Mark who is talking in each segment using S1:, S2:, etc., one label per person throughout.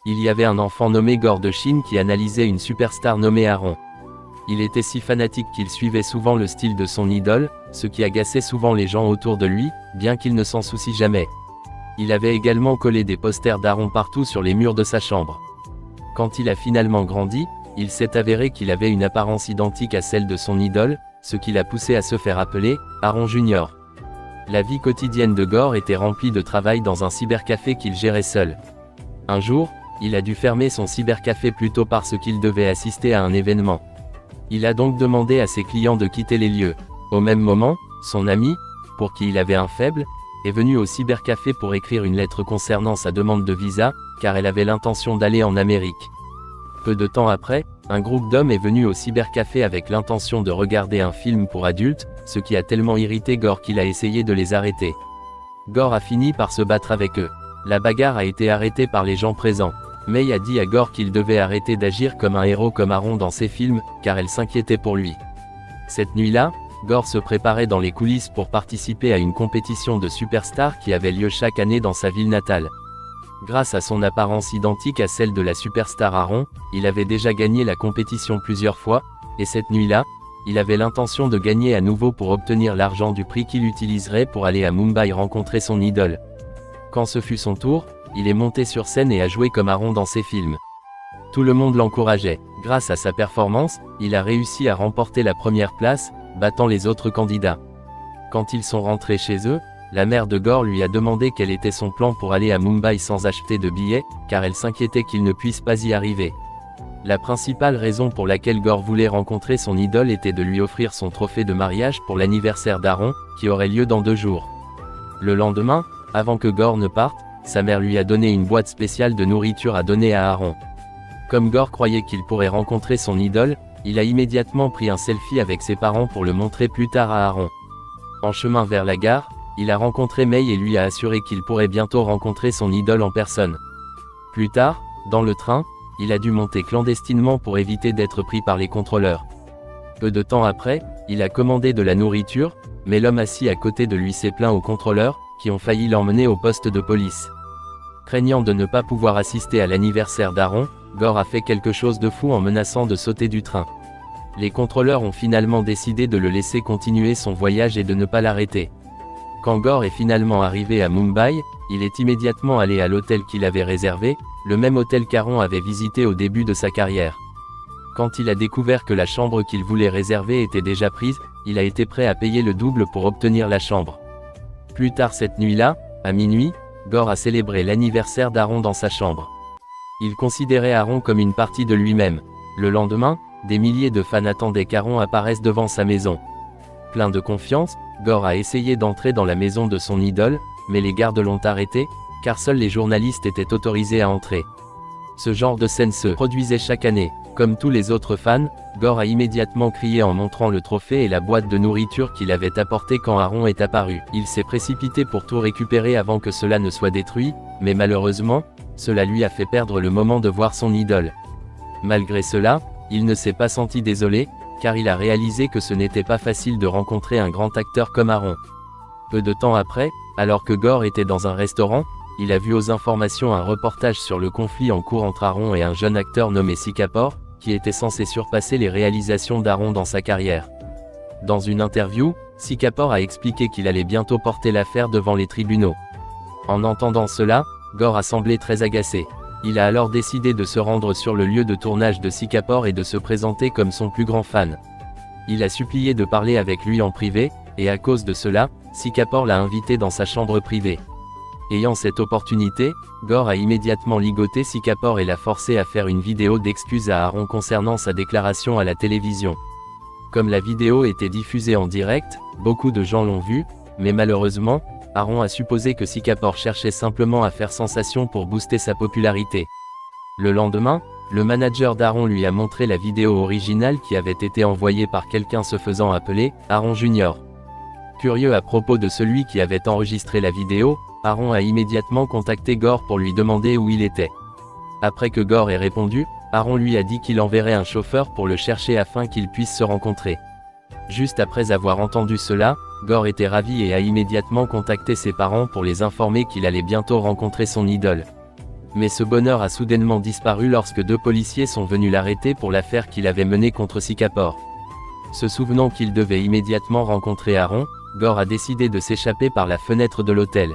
S1: Il y avait un enfant nommé Gore de Chine qui analysait une superstar nommée Aaron. Il était si fanatique qu'il suivait souvent le style de son idole, ce qui agaçait souvent les gens autour de lui, bien qu'il ne s'en soucie jamais. Il avait également collé des posters d'Aaron partout sur les murs de sa chambre. Quand il a finalement grandi, il s'est avéré qu'il avait une apparence identique à celle de son idole, ce qui l'a poussé à se faire appeler Aaron Jr. La vie quotidienne de Gore était remplie de travail dans un cybercafé qu'il gérait seul. Un jour, il a dû fermer son cybercafé plutôt parce qu'il devait assister à un événement. Il a donc demandé à ses clients de quitter les lieux. Au même moment, son ami, pour qui il avait un faible, est venu au cybercafé pour écrire une lettre concernant sa demande de visa, car elle avait l'intention d'aller en Amérique. Peu de temps après, un groupe d'hommes est venu au cybercafé avec l'intention de regarder un film pour adultes, ce qui a tellement irrité Gore qu'il a essayé de les arrêter. Gore a fini par se battre avec eux. La bagarre a été arrêtée par les gens présents. May a dit à Gore qu'il devait arrêter d'agir comme un héros comme Aaron dans ses films, car elle s'inquiétait pour lui. Cette nuit-là, Gore se préparait dans les coulisses pour participer à une compétition de superstars qui avait lieu chaque année dans sa ville natale. Grâce à son apparence identique à celle de la superstar Aaron, il avait déjà gagné la compétition plusieurs fois, et cette nuit-là, il avait l'intention de gagner à nouveau pour obtenir l'argent du prix qu'il utiliserait pour aller à Mumbai rencontrer son idole. Quand ce fut son tour, il est monté sur scène et a joué comme Aaron dans ses films. Tout le monde l'encourageait. Grâce à sa performance, il a réussi à remporter la première place, battant les autres candidats. Quand ils sont rentrés chez eux, la mère de Gore lui a demandé quel était son plan pour aller à Mumbai sans acheter de billets, car elle s'inquiétait qu'il ne puisse pas y arriver. La principale raison pour laquelle Gore voulait rencontrer son idole était de lui offrir son trophée de mariage pour l'anniversaire d'Aaron, qui aurait lieu dans 2 jours. Le lendemain, avant que Gore ne parte, sa mère lui a donné une boîte spéciale de nourriture à donner à Aaron. Comme Gore croyait qu'il pourrait rencontrer son idole, il a immédiatement pris un selfie avec ses parents pour le montrer plus tard à Aaron. En chemin vers la gare, il a rencontré May et lui a assuré qu'il pourrait bientôt rencontrer son idole en personne. Plus tard, dans le train, il a dû monter clandestinement pour éviter d'être pris par les contrôleurs. Peu de temps après, il a commandé de la nourriture, mais l'homme assis à côté de lui s'est plaint aux contrôleurs, qui ont failli l'emmener au poste de police. Craignant de ne pas pouvoir assister à l'anniversaire d'Aaron, Gore a fait quelque chose de fou en menaçant de sauter du train. Les contrôleurs ont finalement décidé de le laisser continuer son voyage et de ne pas l'arrêter. Quand Gore est finalement arrivé à Mumbai, il est immédiatement allé à l'hôtel qu'il avait réservé, le même hôtel qu'Aaron avait visité au début de sa carrière. Quand il a découvert que la chambre qu'il voulait réserver était déjà prise, il a été prêt à payer le double pour obtenir la chambre. Plus tard cette nuit-là, à minuit, Gore a célébré l'anniversaire d'Aaron dans sa chambre. Il considérait Aaron comme une partie de lui-même. Le lendemain, des milliers de fans attendaient qu'Aaron apparaisse devant sa maison. Plein de confiance, Gore a essayé d'entrer dans la maison de son idole, mais les gardes l'ont arrêté, car seuls les journalistes étaient autorisés à entrer. Ce genre de scène se produisait chaque année. Comme tous les autres fans, Gore a immédiatement crié en montrant le trophée et la boîte de nourriture qu'il avait apporté quand Aaron est apparu. Il s'est précipité pour tout récupérer avant que cela ne soit détruit, mais malheureusement, cela lui a fait perdre le moment de voir son idole. Malgré cela, il ne s'est pas senti désolé, car il a réalisé que ce n'était pas facile de rencontrer un grand acteur comme Aaron. Peu de temps après, alors que Gore était dans un restaurant, il a vu aux informations un reportage sur le conflit en cours entre Aaron et un jeune acteur nommé Sik Kapoor, qui était censé surpasser les réalisations d'Aaron dans sa carrière. Dans une interview, Sik Kapoor a expliqué qu'il allait bientôt porter l'affaire devant les tribunaux. En entendant cela, Gore a semblé très agacé. Il a alors décidé de se rendre sur le lieu de tournage de Sik Kapoor et de se présenter comme son plus grand fan. Il a supplié de parler avec lui en privé, et à cause de cela, Sik Kapoor l'a invité dans sa chambre privée. Ayant cette opportunité, Gore a immédiatement ligoté Sik Kapoor et l'a forcé à faire une vidéo d'excuses à Aaron concernant sa déclaration à la télévision. Comme la vidéo était diffusée en direct, beaucoup de gens l'ont vue, mais malheureusement, Aaron a supposé que Sik Kapoor cherchait simplement à faire sensation pour booster sa popularité. Le lendemain, le manager d'Aaron lui a montré la vidéo originale qui avait été envoyée par quelqu'un se faisant appeler Aaron Jr. Curieux à propos de celui qui avait enregistré la vidéo, Aaron a immédiatement contacté Gore pour lui demander où il était. Après que Gore ait répondu, Aaron lui a dit qu'il enverrait un chauffeur pour le chercher afin qu'ils puissent se rencontrer. Juste après avoir entendu cela, Gore était ravi et a immédiatement contacté ses parents pour les informer qu'il allait bientôt rencontrer son idole. Mais ce bonheur a soudainement disparu lorsque 2 policiers sont venus l'arrêter pour l'affaire qu'il avait menée contre Sicapor. Se souvenant qu'il devait immédiatement rencontrer Aaron, Gore a décidé de s'échapper par la fenêtre de l'hôtel.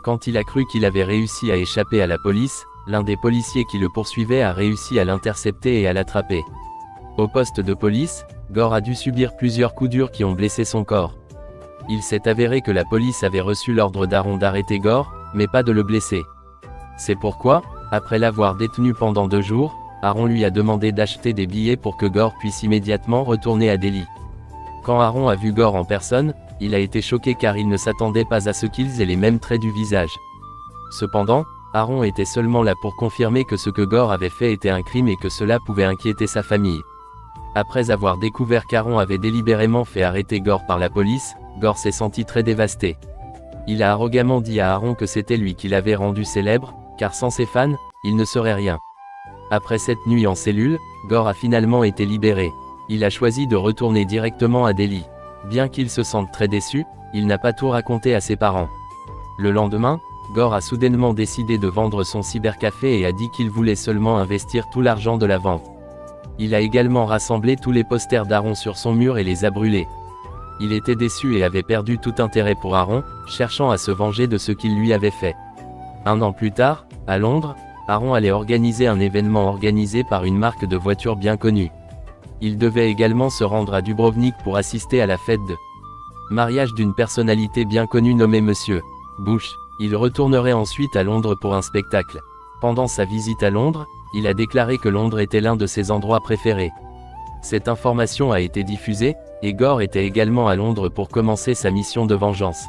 S1: Quand il a cru qu'il avait réussi à échapper à la police, l'un des policiers qui le poursuivait a réussi à l'intercepter et à l'attraper. Au poste de police, Gore a dû subir plusieurs coups durs qui ont blessé son corps. Il s'est avéré que la police avait reçu l'ordre d'Aaron d'arrêter Gore, mais pas de le blesser. C'est pourquoi, après l'avoir détenu pendant 2 jours, Aaron lui a demandé d'acheter des billets pour que Gore puisse immédiatement retourner à Delhi. Quand Aaron a vu Gore en personne, il a été choqué car il ne s'attendait pas à ce qu'ils aient les mêmes traits du visage. Cependant, Aaron était seulement là pour confirmer que ce que Gore avait fait était un crime et que cela pouvait inquiéter sa famille. Après avoir découvert qu'Aaron avait délibérément fait arrêter Gore par la police, Gore s'est senti très dévasté. Il a arrogamment dit à Aaron que c'était lui qui l'avait rendu célèbre, car sans ses fans, il ne serait rien. Après cette nuit en cellule, Gore a finalement été libéré. Il a choisi de retourner directement à Delhi. Bien qu'il se sente très déçu, il n'a pas tout raconté à ses parents. Le lendemain, Gore a soudainement décidé de vendre son cybercafé et a dit qu'il voulait seulement investir tout l'argent de la vente. Il a également rassemblé tous les posters d'Aaron sur son mur et les a brûlés. Il était déçu et avait perdu tout intérêt pour Aaron, cherchant à se venger de ce qu'il lui avait fait. 1 an plus tard, à Londres, Aaron allait organiser un événement organisé par une marque de voitures bien connue. Il devait également se rendre à Dubrovnik pour assister à la fête de mariage d'une personnalité bien connue nommée Monsieur Bush. Il retournerait ensuite à Londres pour un spectacle. Pendant sa visite à Londres, il a déclaré que Londres était l'un de ses endroits préférés. Cette information a été diffusée, et Gore était également à Londres pour commencer sa mission de vengeance.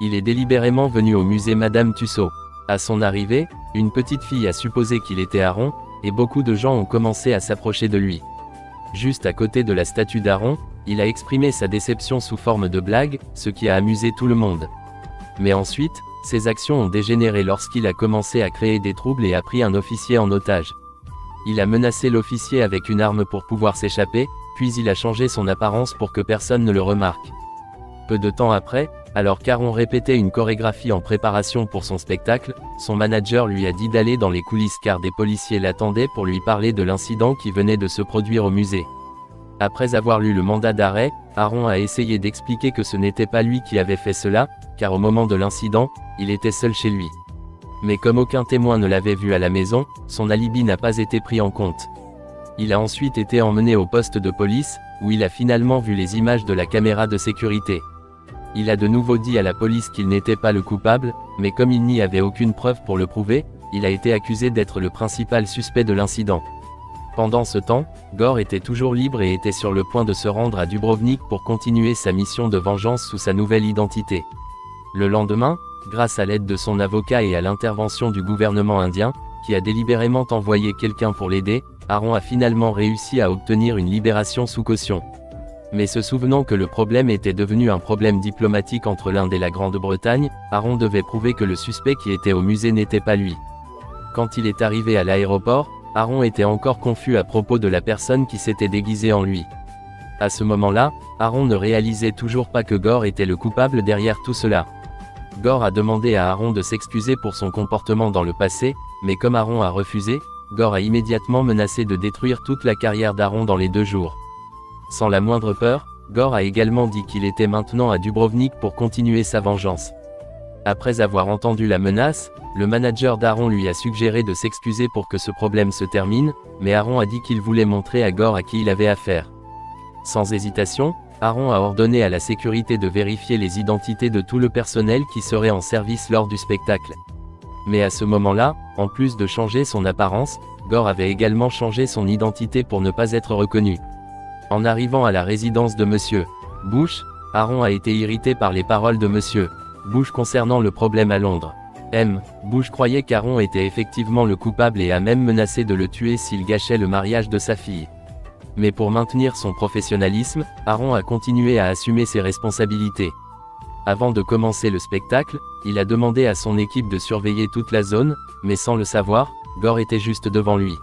S1: Il est délibérément venu au musée Madame Tussauds. À son arrivée, une petite fille a supposé qu'il était Aaron, et beaucoup de gens ont commencé à s'approcher de lui. Juste à côté de la statue d'Aaron, il a exprimé sa déception sous forme de blague, ce qui a amusé tout le monde. Mais ensuite, ses actions ont dégénéré lorsqu'il a commencé à créer des troubles et a pris un officier en otage. Il a menacé l'officier avec une arme pour pouvoir s'échapper, puis il a changé son apparence pour que personne ne le remarque. Peu de temps après, alors qu'Aaron répétait une chorégraphie en préparation pour son spectacle, son manager lui a dit d'aller dans les coulisses car des policiers l'attendaient pour lui parler de l'incident qui venait de se produire au musée. Après avoir lu le mandat d'arrêt, Aaron a essayé d'expliquer que ce n'était pas lui qui avait fait cela, car au moment de l'incident, il était seul chez lui. Mais comme aucun témoin ne l'avait vu à la maison, son alibi n'a pas été pris en compte. Il a ensuite été emmené au poste de police, où il a finalement vu les images de la caméra de sécurité. Il a de nouveau dit à la police qu'il n'était pas le coupable, mais comme il n'y avait aucune preuve pour le prouver, il a été accusé d'être le principal suspect de l'incident. Pendant ce temps, Gore était toujours libre et était sur le point de se rendre à Dubrovnik pour continuer sa mission de vengeance sous sa nouvelle identité. Le lendemain, grâce à l'aide de son avocat et à l'intervention du gouvernement indien, qui a délibérément envoyé quelqu'un pour l'aider, Aaron a finalement réussi à obtenir une libération sous caution. Mais se souvenant que le problème était devenu un problème diplomatique entre l'Inde et la Grande-Bretagne, Aaron devait prouver que le suspect qui était au musée n'était pas lui. Quand il est arrivé à l'aéroport, Aaron était encore confus à propos de la personne qui s'était déguisée en lui. À ce moment-là, Aaron ne réalisait toujours pas que Gore était le coupable derrière tout cela. Gore a demandé à Aaron de s'excuser pour son comportement dans le passé, mais comme Aaron a refusé, Gore a immédiatement menacé de détruire toute la carrière d'Aaron dans les 2 jours. Sans la moindre peur, Gore a également dit qu'il était maintenant à Dubrovnik pour continuer sa vengeance. Après avoir entendu la menace, le manager d'Aaron lui a suggéré de s'excuser pour que ce problème se termine, mais Aaron a dit qu'il voulait montrer à Gore à qui il avait affaire. Sans hésitation, Aaron a ordonné à la sécurité de vérifier les identités de tout le personnel qui serait en service lors du spectacle. Mais à ce moment-là, en plus de changer son apparence, Gore avait également changé son identité pour ne pas être reconnu. En arrivant à la résidence de Monsieur Bush, Aaron a été irrité par les paroles de Monsieur Bush concernant le problème à Londres. Bush croyait qu'Aaron était effectivement le coupable et a même menacé de le tuer s'il gâchait le mariage de sa fille. Mais pour maintenir son professionnalisme, Aaron a continué à assumer ses responsabilités. Avant de commencer le spectacle, il a demandé à son équipe de surveiller toute la zone, mais sans le savoir, Gore était juste devant lui.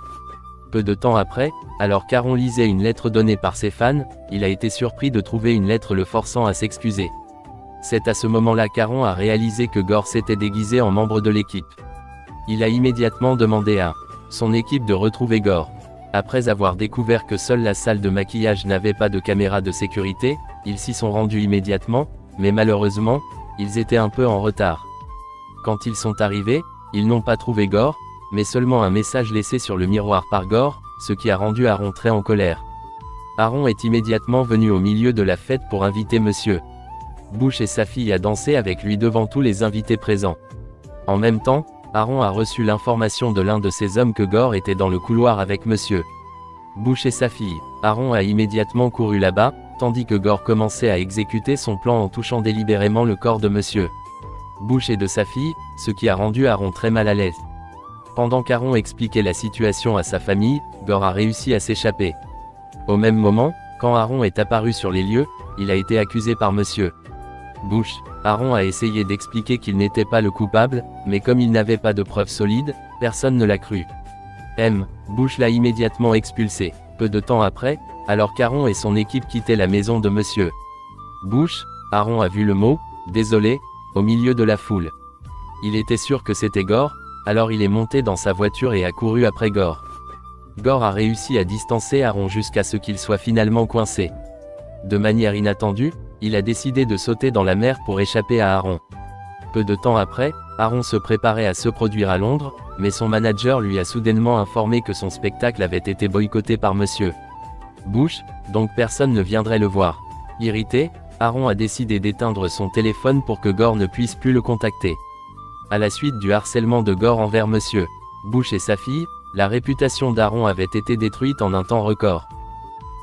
S1: Peu de temps après, alors qu'Aaron lisait une lettre donnée par ses fans, il a été surpris de trouver une lettre le forçant à s'excuser. C'est à ce moment-là qu'Aaron a réalisé que Gore s'était déguisé en membre de l'équipe. Il a immédiatement demandé à son équipe de retrouver Gore. Après avoir découvert que seule la salle de maquillage n'avait pas de caméra de sécurité, ils s'y sont rendus immédiatement, mais malheureusement, ils étaient un peu en retard. Quand ils sont arrivés, ils n'ont pas trouvé Gore, mais seulement un message laissé sur le miroir par Gore, ce qui a rendu Aaron très en colère. Aaron est immédiatement venu au milieu de la fête pour inviter Monsieur Bush et sa fille à danser avec lui devant tous les invités présents. En même temps, Aaron a reçu l'information de l'un de ses hommes que Gore était dans le couloir avec Monsieur Bush et sa fille. Aaron a immédiatement couru là-bas, tandis que Gore commençait à exécuter son plan en touchant délibérément le corps de Monsieur Bush et de sa fille, ce qui a rendu Aaron très mal à l'aise. Pendant qu'Aaron expliquait la situation à sa famille, Gore a réussi à s'échapper. Au même moment, quand Aaron est apparu sur les lieux, il a été accusé par Monsieur Bush. Aaron a essayé d'expliquer qu'il n'était pas le coupable, mais comme il n'avait pas de preuves solides, personne ne l'a cru. Bush l'a immédiatement expulsé. Peu de temps après, alors qu'Aaron et son équipe quittaient la maison de Monsieur Bush, Aaron a vu le mot « désolé » au milieu de la foule. Il était sûr que c'était Gore, alors il est monté dans sa voiture et a couru après Gore. Gore a réussi à distancer Aaron jusqu'à ce qu'il soit finalement coincé. De manière inattendue, il a décidé de sauter dans la mer pour échapper à Aaron. Peu de temps après, Aaron se préparait à se produire à Londres, mais son manager lui a soudainement informé que son spectacle avait été boycotté par Monsieur Bush, donc personne ne viendrait le voir. Irrité, Aaron a décidé d'éteindre son téléphone pour que Gore ne puisse plus le contacter. À la suite du harcèlement de Gore envers Monsieur Bush et sa fille, la réputation d'Aaron avait été détruite en un temps record.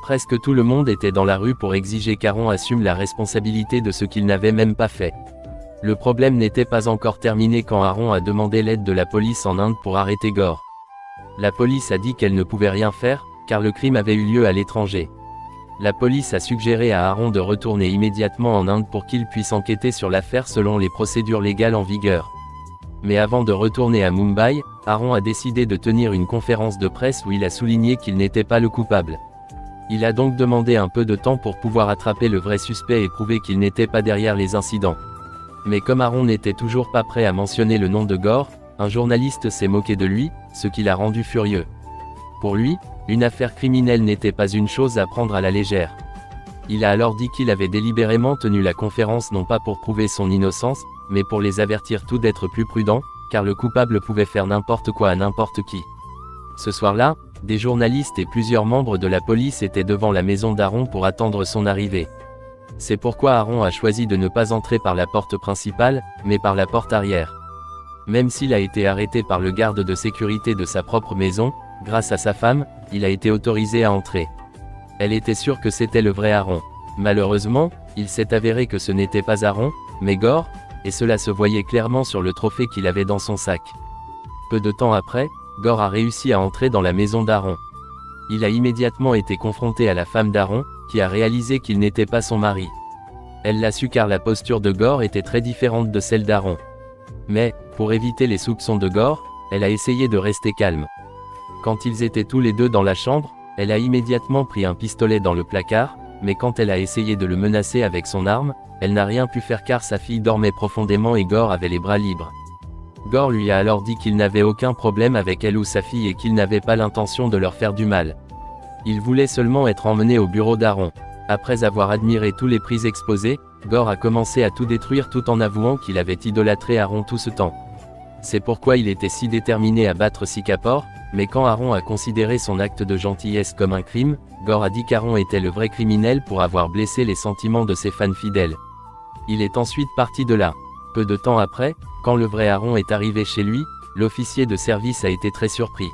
S1: Presque tout le monde était dans la rue pour exiger qu'Aaron assume la responsabilité de ce qu'il n'avait même pas fait. Le problème n'était pas encore terminé quand Aaron a demandé l'aide de la police en Inde pour arrêter Gore. La police a dit qu'elle ne pouvait rien faire, car le crime avait eu lieu à l'étranger. La police a suggéré à Aaron de retourner immédiatement en Inde pour qu'il puisse enquêter sur l'affaire selon les procédures légales en vigueur. Mais avant de retourner à Mumbai, Aaron a décidé de tenir une conférence de presse où il a souligné qu'il n'était pas le coupable. Il a donc demandé un peu de temps pour pouvoir attraper le vrai suspect et prouver qu'il n'était pas derrière les incidents. Mais comme Aaron n'était toujours pas prêt à mentionner le nom de Gore, un journaliste s'est moqué de lui, ce qui l'a rendu furieux. Pour lui, une affaire criminelle n'était pas une chose à prendre à la légère. Il a alors dit qu'il avait délibérément tenu la conférence non pas pour prouver son innocence, mais pour les avertir tous d'être plus prudents, car le coupable pouvait faire n'importe quoi à n'importe qui. Ce soir-là, des journalistes et plusieurs membres de la police étaient devant la maison d'Aaron pour attendre son arrivée. C'est pourquoi Aaron a choisi de ne pas entrer par la porte principale, mais par la porte arrière. Même s'il a été arrêté par le garde de sécurité de sa propre maison, grâce à sa femme, il a été autorisé à entrer. Elle était sûre que c'était le vrai Aaron. Malheureusement, il s'est avéré que ce n'était pas Aaron, mais Gore, et cela se voyait clairement sur le trophée qu'il avait dans son sac. Peu de temps après, Gore a réussi à entrer dans la maison d'Aaron. Il a immédiatement été confronté à la femme d'Aaron, qui a réalisé qu'il n'était pas son mari. Elle l'a su car la posture de Gore était très différente de celle d'Aaron. Mais, pour éviter les soupçons de Gore, elle a essayé de rester calme. Quand ils étaient tous les deux dans la chambre, elle a immédiatement pris un pistolet dans le placard, mais quand elle a essayé de le menacer avec son arme, elle n'a rien pu faire car sa fille dormait profondément et Gore avait les bras libres. Gore lui a alors dit qu'il n'avait aucun problème avec elle ou sa fille et qu'il n'avait pas l'intention de leur faire du mal. Il voulait seulement être emmené au bureau d'Aaron. Après avoir admiré tous les prix exposés, Gore a commencé à tout détruire tout en avouant qu'il avait idolâtré Aaron tout ce temps. C'est pourquoi il était si déterminé à battre Sikafor, mais quand Aaron a considéré son acte de gentillesse comme un crime, Gore a dit qu'Aaron était le vrai criminel pour avoir blessé les sentiments de ses fans fidèles. Il est ensuite parti de là. Peu de temps après, quand le vrai Aaron est arrivé chez lui, l'officier de service a été très surpris.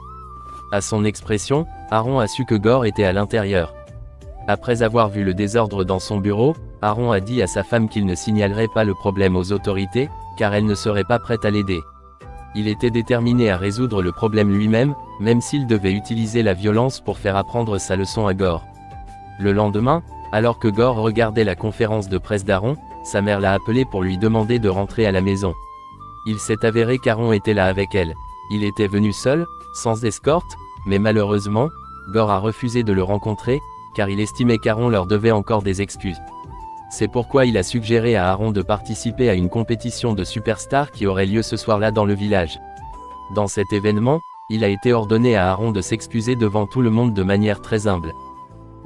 S1: À son expression, Aaron a su que Gore était à l'intérieur. Après avoir vu le désordre dans son bureau, Aaron a dit à sa femme qu'il ne signalerait pas le problème aux autorités, car elle ne serait pas prête à l'aider. Il était déterminé à résoudre le problème lui-même, même s'il devait utiliser la violence pour faire apprendre sa leçon à Gore. Le lendemain, alors que Gore regardait la conférence de presse d'Aaron, sa mère l'a appelé pour lui demander de rentrer à la maison. Il s'est avéré qu'Aaron était là avec elle. Il était venu seul, sans escorte, mais malheureusement, Gore a refusé de le rencontrer, car il estimait qu'Aaron leur devait encore des excuses. C'est pourquoi il a suggéré à Aaron de participer à une compétition de superstars qui aurait lieu ce soir-là dans le village. Dans cet événement, il a été ordonné à Aaron de s'excuser devant tout le monde de manière très humble.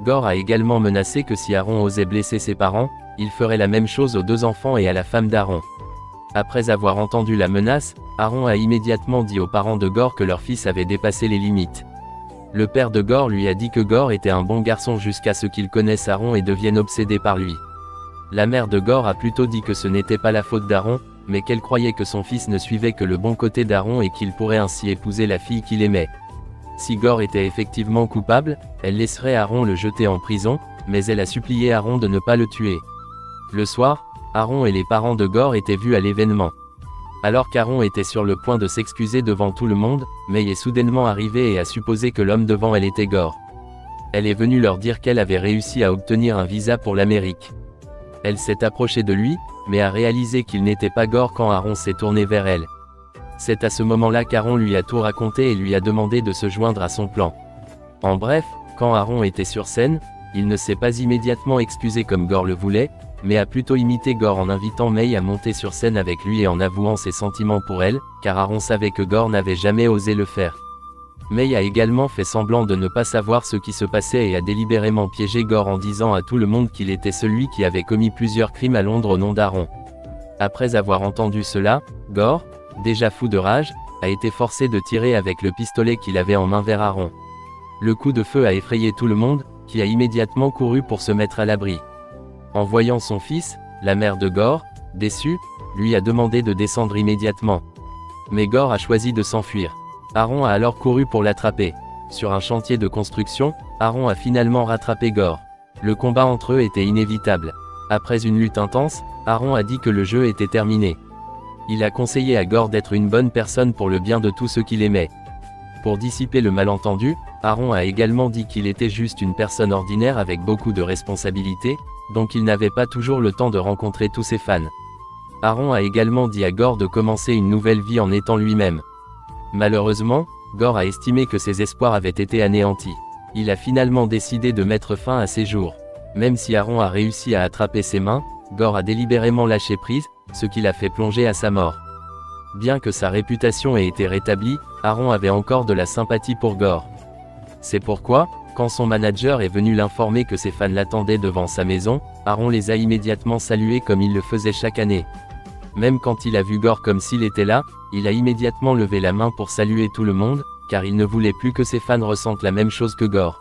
S1: Gor a également menacé que si Aaron osait blesser ses parents, il ferait la même chose aux 2 enfants et à la femme d'Aaron. Après avoir entendu la menace, Aaron a immédiatement dit aux parents de Gor que leur fils avait dépassé les limites. Le père de Gor lui a dit que Gor était un bon garçon jusqu'à ce qu'il connaisse Aaron et devienne obsédé par lui. La mère de Gor a plutôt dit que ce n'était pas la faute d'Aaron, mais qu'elle croyait que son fils ne suivait que le bon côté d'Aaron et qu'il pourrait ainsi épouser la fille qu'il aimait. Si Gor était effectivement coupable, elle laisserait Aaron le jeter en prison, mais elle a supplié Aaron de ne pas le tuer. Le soir, Aaron et les parents de Gor étaient vus à l'événement. Alors qu'Aaron était sur le point de s'excuser devant tout le monde, May est soudainement arrivée et a supposé que l'homme devant elle était Gor. Elle est venue leur dire qu'elle avait réussi à obtenir un visa pour l'Amérique. Elle s'est approchée de lui, mais a réalisé qu'il n'était pas Gor quand Aaron s'est tourné vers elle. C'est à ce moment-là qu'Aaron lui a tout raconté et lui a demandé de se joindre à son plan. En bref, quand Aaron était sur scène, il ne s'est pas immédiatement excusé comme Gor le voulait, mais a plutôt imité Gor en invitant May à monter sur scène avec lui et en avouant ses sentiments pour elle, car Aaron savait que Gor n'avait jamais osé le faire. May a également fait semblant de ne pas savoir ce qui se passait et a délibérément piégé Gor en disant à tout le monde qu'il était celui qui avait commis plusieurs crimes à Londres au nom d'Aaron. Après avoir entendu cela, Gor, déjà fou de rage, a été forcé de tirer avec le pistolet qu'il avait en main vers Aaron. Le coup de feu a effrayé tout le monde, qui a immédiatement couru pour se mettre à l'abri. En voyant son fils, la mère de Gor, déçue, lui a demandé de descendre immédiatement. Mais Gor a choisi de s'enfuir. Aaron a alors couru pour l'attraper. Sur un chantier de construction, Aaron a finalement rattrapé Gor. Le combat entre eux était inévitable. Après une lutte intense, Aaron a dit que le jeu était terminé. Il a conseillé à Gor d'être une bonne personne pour le bien de tous ceux qu'il aimait. Pour dissiper le malentendu, Aaron a également dit qu'il était juste une personne ordinaire avec beaucoup de responsabilités, donc il n'avait pas toujours le temps de rencontrer tous ses fans. Aaron a également dit à Gor de commencer une nouvelle vie en étant lui-même. Malheureusement, Gor a estimé que ses espoirs avaient été anéantis. Il a finalement décidé de mettre fin à ses jours. Même si Aaron a réussi à attraper ses mains, Gor a délibérément lâché prise, ce qui l'a fait plonger à sa mort. Bien que sa réputation ait été rétablie, Aaron avait encore de la sympathie pour Gor. C'est pourquoi, quand son manager est venu l'informer que ses fans l'attendaient devant sa maison, Aaron les a immédiatement salués comme il le faisait chaque année. Même quand il a vu Gor comme s'il était là, il a immédiatement levé la main pour saluer tout le monde, car il ne voulait plus que ses fans ressentent la même chose que Gor.